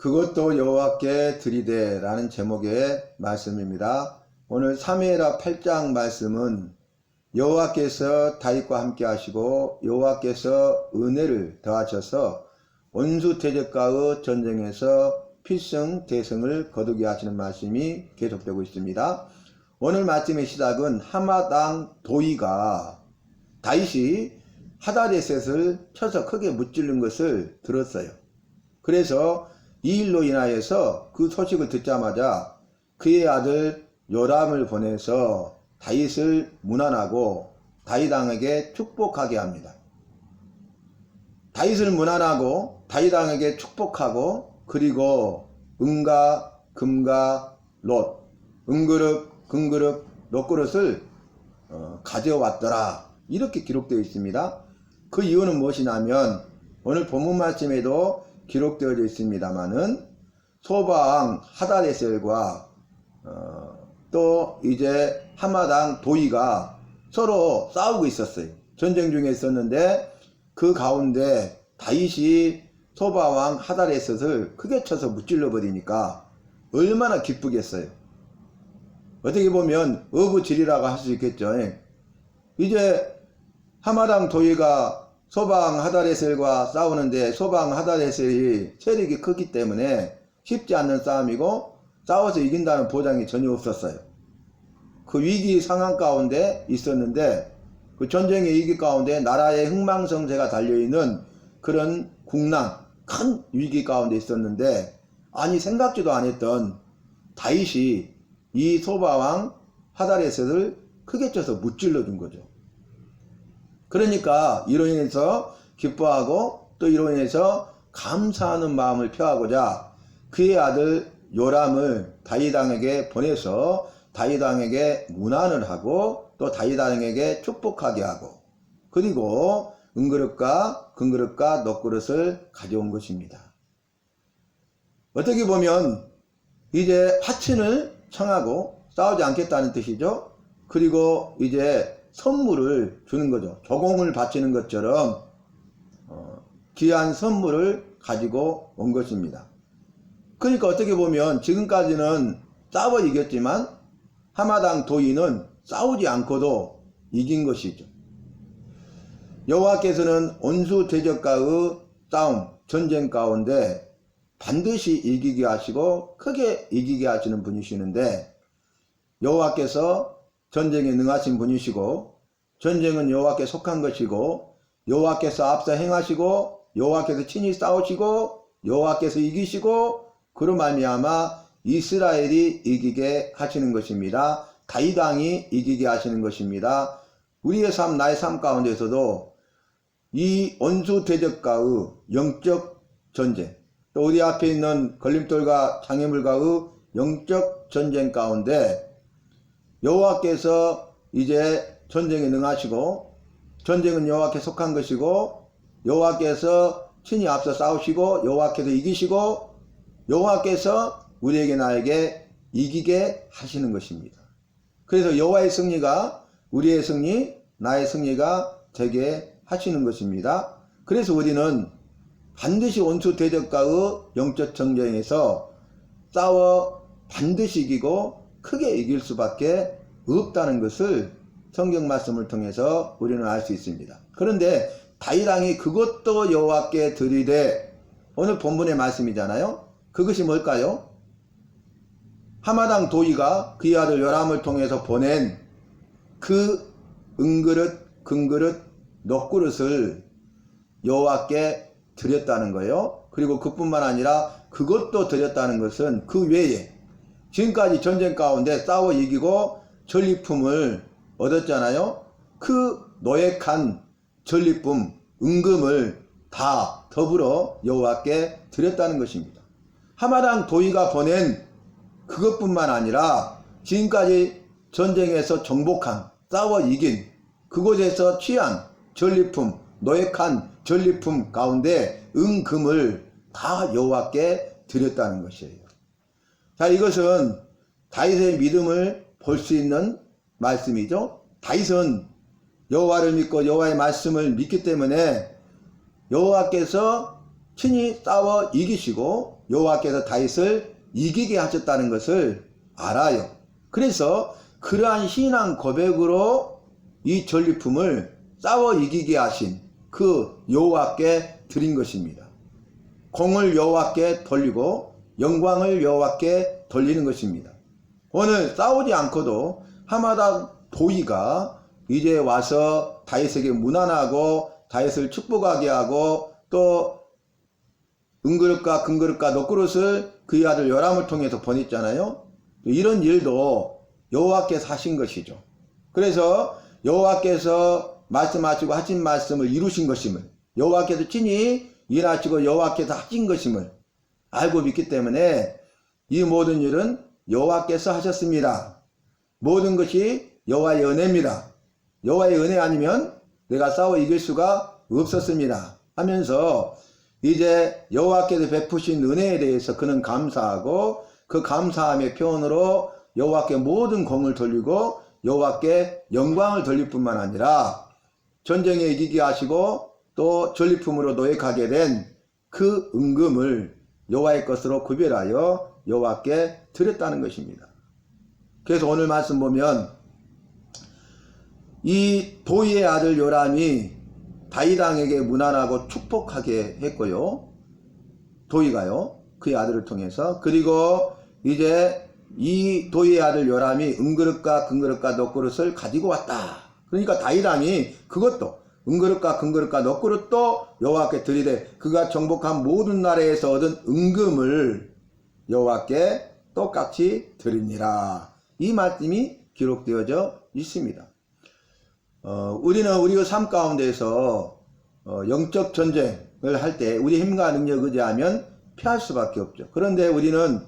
그것도 여호와께 드리되 라는 제목의 말씀입니다. 오늘 사무엘하 8장 말씀은 여호와께서 다윗과 함께 하시고 여호와께서 은혜를 더하셔서 원수 대적과의 전쟁에서 필승 대승을 거두게 하시는 말씀이 계속되고 있습니다. 오늘 말씀의 시작은 하마당 도이가 다윗이 하다레셋을 쳐서 크게 무찌른 것을 들었어요. 그래서 이 일로 인하여서 그 소식을 듣자마자 그의 아들 요람을 보내서 다윗을 문안하고 다윗 왕에게 축복하게 합니다. 다윗을 문안하고 다윗 왕에게 축복하고 그리고 은과 금과 롯, 은그릇, 금그릇, 놋그릇을 가져왔더라. 이렇게 기록되어 있습니다. 그 이유는 무엇이냐면 오늘 본문 말씀에도 기록되어져 있습니다만은 소바왕 하다레셀과 또 이제 하마당 도이가 서로 싸우고 있었어요. 전쟁 중에 있었는데 그 가운데 다윗이 소바왕 하다레셋을 크게 쳐서 무찔러 버리니까 얼마나 기쁘겠어요. 어떻게 보면 어부질이라고 할 수 있겠죠. 이제 하마당 도이가 소방 하다레셀과 싸우는데 소방 하다레셀이 세력이 크기 때문에 쉽지 않는 싸움이고 싸워서 이긴다는 보장이 전혀 없었어요. 그 위기 상황 가운데 있었는데 그 전쟁의 위기 가운데 나라의 흥망성쇠가 달려있는 그런 국난 큰 위기 가운데 있었는데 아니 생각지도 않았던 다윗이 이 소바왕 하다레셋을 크게 쳐서 무찔러 준 거죠. 그러니까 이로 인해서 기뻐하고 또 이로 인해서 감사하는 마음을 표하고자 그의 아들 요람을 다윗 왕에게 보내서 다윗 왕에게 문안을 하고 또 다윗 왕에게 축복하게 하고 그리고 은그릇과 금그릇과 놋그릇을 가져온 것입니다. 어떻게 보면 이제 화친을 청하고 싸우지 않겠다는 뜻이죠. 그리고 이제 선물을 주는 거죠. 조공을 바치는 것처럼 귀한 선물을 가지고 온 것입니다. 그러니까 어떻게 보면 지금까지는 싸워 이겼지만 하마당 도이는 싸우지 않고도 이긴 것이죠. 여호와께서는 원수 대적과의 싸움, 전쟁 가운데 반드시 이기게 하시고 크게 이기게 하시는 분이시는데 여호와께서 전쟁에 능하신 분이시고 전쟁은 여호와께 속한 것이고 여호와께서 앞서 행하시고 여호와께서 친히 싸우시고 여호와께서 이기시고 그로 말미암아 이스라엘이 이기게 하시는 것입니다. 다윗 왕이 이기게 하시는 것입니다. 우리의 삶, 나의 삶 가운데서도 이 원수 대적과의 영적 전쟁 또 우리 앞에 있는 걸림돌과 장애물과의 영적 전쟁 가운데 여호와께서 이제 전쟁에 능하시고 전쟁은 여호와께 속한 것이고 여호와께서 친히 앞서 싸우시고 여호와께서 이기시고 여호와께서 우리에게 나에게 이기게 하시는 것입니다. 그래서 여호와의 승리가 우리의 승리, 나의 승리가 되게 하시는 것입니다. 그래서 우리는 반드시 원수 대적과의 영적 전쟁에서 싸워 반드시 이기고 크게 이길 수밖에 없다는 것을 성경 말씀을 통해서 우리는 알 수 있습니다. 그런데 다윗 왕이 그것도 여호와께 드리되 오늘 본문의 말씀이잖아요. 그것이 뭘까요? 하마당 도이가 그의 아들 요람을 통해서 보낸 그 은그릇, 금그릇, 놋그릇을 여호와께 드렸다는 거예요. 그리고 그뿐만 아니라 그것도 드렸다는 것은 그 외에 지금까지 전쟁 가운데 싸워 이기고 전리품을 얻었잖아요. 그 노획한 전리품, 은금을 다 더불어 여호와께 드렸다는 것입니다. 하마당 도이가 보낸 그것뿐만 아니라 지금까지 전쟁에서 정복한 싸워 이긴 그곳에서 취한 전리품, 노획한 전리품 가운데 은금을 다 여호와께 드렸다는 것이에요. 자, 이것은 다윗의 믿음을 볼 수 있는 말씀이죠. 다윗은 여호와를 믿고 여호와의 말씀을 믿기 때문에 여호와께서 친히 싸워 이기시고 여호와께서 다윗을 이기게 하셨다는 것을 알아요. 그래서 그러한 신앙 고백으로 이 전리품을 싸워 이기게 하신 그 여호와께 드린 것입니다. 공을 여호와께 돌리고 영광을 여호와께 돌리는 것입니다. 오늘 싸우지 않고도 하마다 도의가 이제 와서 다윗에게 문안하고 다윗을 축복하게 하고 또 은그릇과 금그릇과 놋그릇을 그의 아들 요람을 통해서 보냈잖아요. 이런 일도 여호와께서 하신 것이죠. 그래서 여호와께서 말씀하시고 하신 말씀을 이루신 것임을, 여호와께서 친히 일하시고 여호와께서 하신 것임을 알고 믿기 때문에 이 모든 일은 여호와께서 하셨습니다. 모든 것이 여호와의 은혜입니다. 여호와의 은혜 아니면 내가 싸워 이길 수가 없었습니다 하면서 이제 여호와께서 베푸신 은혜에 대해서 그는 감사하고 그 감사함의 표현으로 여호와께 모든 공을 돌리고 여호와께 영광을 돌릴 뿐만 아니라 전쟁에 이기게 하시고 또 전리품으로 노획하게 된 그 은금을 여호와의 것으로 구별하여 여호와께 드렸다는 것입니다. 그래서 오늘 말씀 보면 이 도의의 아들 요람이 다윗 왕에게 문안하고 축복하게 했고요. 도의가요. 그의 아들을 통해서. 그리고 이제 이 도의의 아들 요람이 은그릇과 금그릇과 놋그릇을 가지고 왔다. 그러니까 다윗 왕이 그것도 은그릇과 금그릇과 놋그릇도 여호와께 드리되 그가 정복한 모든 나라에서 얻은 은금을 여호와께 똑같이 드립니다. 이 말씀이 기록되어져 있습니다. 우리는 우리의 삶 가운데서 영적 전쟁을 할 때 우리 힘과 능력 의지하면 피할 수밖에 없죠. 그런데 우리는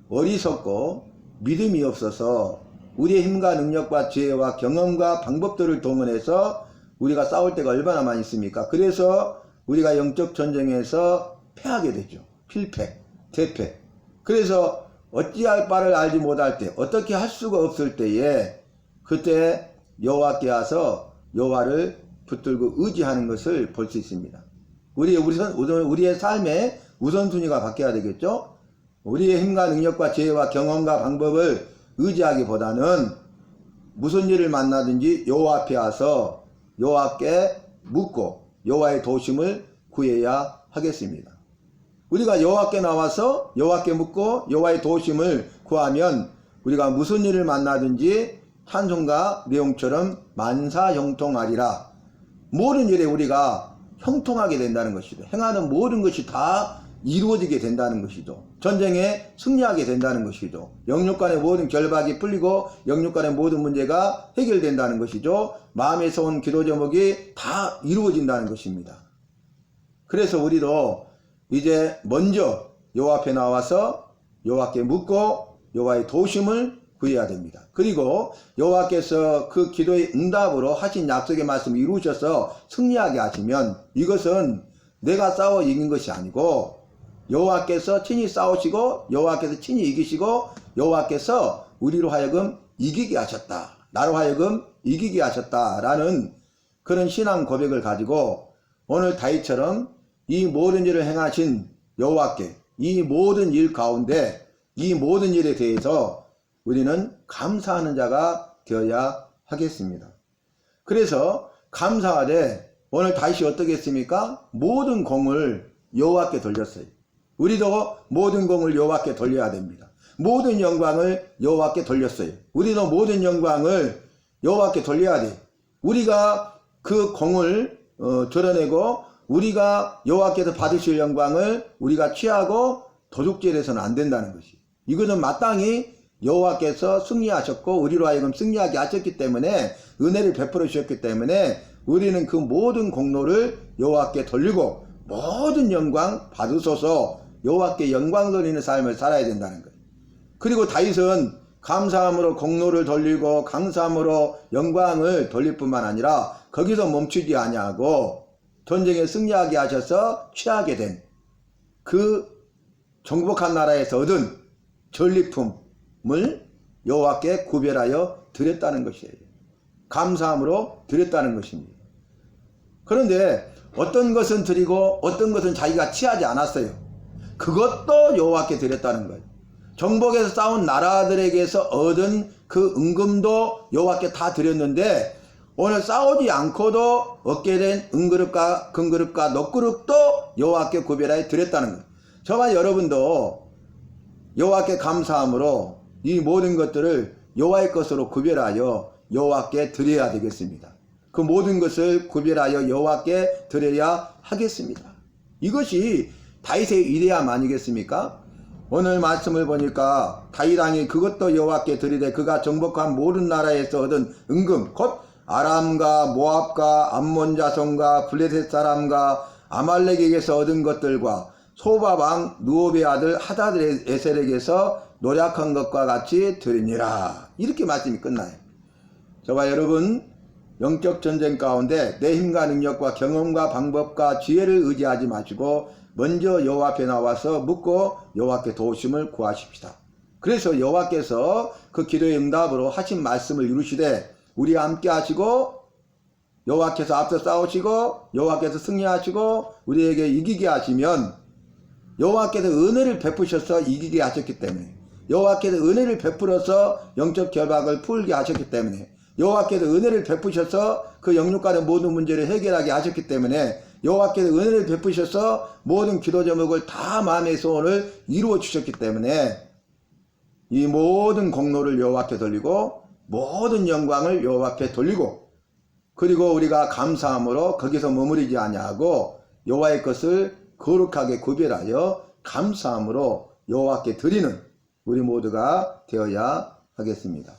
어리석고 믿음이 없어서 우리의 힘과 능력과 지혜와 경험과 방법들을 동원해서 우리가 싸울 때가 얼마나 많이 있습니까? 그래서 우리가 영적 전쟁에서 패하게 되죠. 필패, 대패. 그래서 어찌할 바를 알지 못할 때, 어떻게 할 수가 없을 때에 그때 여호와께 와서 여호와를 붙들고 의지하는 것을 볼 수 있습니다. 우리의 삶의 우선순위가 바뀌어야 되겠죠. 우리의 힘과 능력과 지혜와 경험과 방법을 의지하기보다는 무슨 일을 만나든지 여호와 앞에 와서 여호와께 묻고 여호와의 도심을 구해야 하겠습니다. 우리가 여호와께 나와서 여호와께 묻고 여호와의 도심을 구하면 우리가 무슨 일을 만나든지 찬송가 내용처럼 만사형통하리라. 모든 일에 우리가 형통하게 된다는 것이죠. 행하는 모든 것이 다 이루어지게 된다는 것이죠. 전쟁에 승리하게 된다는 것이죠. 영육 간의 모든 결박이 풀리고 영육 간의 모든 문제가 해결된다는 것이죠. 마음에서 온 기도 제목이 다 이루어진다는 것입니다. 그래서 우리도 이제 먼저 여호와 앞에 나와서 여호와께 묻고 여호와의 도심을 구해야 됩니다. 그리고 여호와께서 그 기도의 응답으로 하신 약속의 말씀을 이루셔서 승리하게 하시면 이것은 내가 싸워 이긴 것이 아니고 여호와께서 친히 싸우시고 여호와께서 친히 이기시고 여호와께서 우리로 하여금 이기게 하셨다. 나로 하여금 이기게 하셨다라는 그런 신앙 고백을 가지고 오늘 다윗처럼 이 모든 일을 행하신 여호와께 이 모든 일 가운데 이 모든 일에 대해서 우리는 감사하는 자가 되어야 하겠습니다. 그래서 감사하되 오늘 다윗이 어떻게 했습니까? 모든 공을 여호와께 돌렸어요. 우리도 모든 공을 여호와께 돌려야 됩니다. 모든 영광을 여호와께 돌렸어요. 우리도 모든 영광을 여호와께 돌려야 돼. 우리가 그 공을 드러내고 우리가 여호와께서 받으실 영광을 우리가 취하고 도둑질해서는 안 된다는 것이. 이것은 마땅히 여호와께서 승리하셨고 우리로 하여금 승리하게 하셨기 때문에 은혜를 베풀어 주셨기 때문에 우리는 그 모든 공로를 여호와께 돌리고 모든 영광 받으소서 여호와께 영광 돌리는 삶을 살아야 된다는 거예요. 그리고 다윗은 감사함으로 공로를 돌리고 감사함으로 영광을 돌릴 뿐만 아니라 거기서 멈추지 아니하고 전쟁에 승리하게 하셔서 취하게 된 그 정복한 나라에서 얻은 전리품을 여호와께 구별하여 드렸다는 것이에요. 감사함으로 드렸다는 것입니다. 그런데 어떤 것은 드리고 어떤 것은 자기가 취하지 않았어요. 그것도 여호와께 드렸다는 거예요. 정복에서 싸운 나라들에게서 얻은 그 은금도 여호와께 다 드렸는데 오늘 싸우지 않고도 얻게 된 은그릇과 금그릇과 놋그릇도 여호와께 구별하여 드렸다는 거예요. 저와 여러분도 여호와께 감사함으로 이 모든 것들을 여호와의 것으로 구별하여 여호와께 드려야 되겠습니다. 그 모든 것을 구별하여 여호와께 드려야 하겠습니다. 이것이 다윗의 위대함 아니겠습니까? 오늘 말씀을 보니까 다윗 왕이 그것도 여호와께 드리되 그가 정복한 모든 나라에서 얻은 은금 곧 아람과 모압과 암몬 자손과 블레셋 사람과 아말렉에게서 얻은 것들과 소바 왕 누옵의 아들 하닷에셀에게서 노력한 것과 같이 드리니라. 이렇게 말씀이 끝나요. 저와 여러분, 영적 전쟁 가운데 내 힘과 능력과 경험과 방법과 지혜를 의지하지 마시고 먼저 여호와 앞에 나와서 묻고 여호와께 도우심을 구하십시다. 그래서 여호와께서 그 기도의 응답으로 하신 말씀을 이루시되 우리와 함께 하시고 여호와께서 앞서 싸우시고 여호와께서 승리하시고 우리에게 이기게 하시면 여호와께서 은혜를 베푸셔서 이기게 하셨기 때문에 여호와께서 은혜를 베풀어서 영적 결박을 풀게 하셨기 때문에 여호와께서 은혜를 베푸셔서 그 영육간의 모든 문제를 해결하게 하셨기 때문에 여호와께서 은혜를 베푸셔서 모든 기도 제목을 다 마음의 소원을 이루어 주셨기 때문에 이 모든 공로를 여호와께 돌리고 모든 영광을 여호와께 돌리고 그리고 우리가 감사함으로 거기서 머무르지 아니하고 여호와의 것을 거룩하게 구별하여 감사함으로 여호와께 드리는 우리 모두가 되어야 하겠습니다.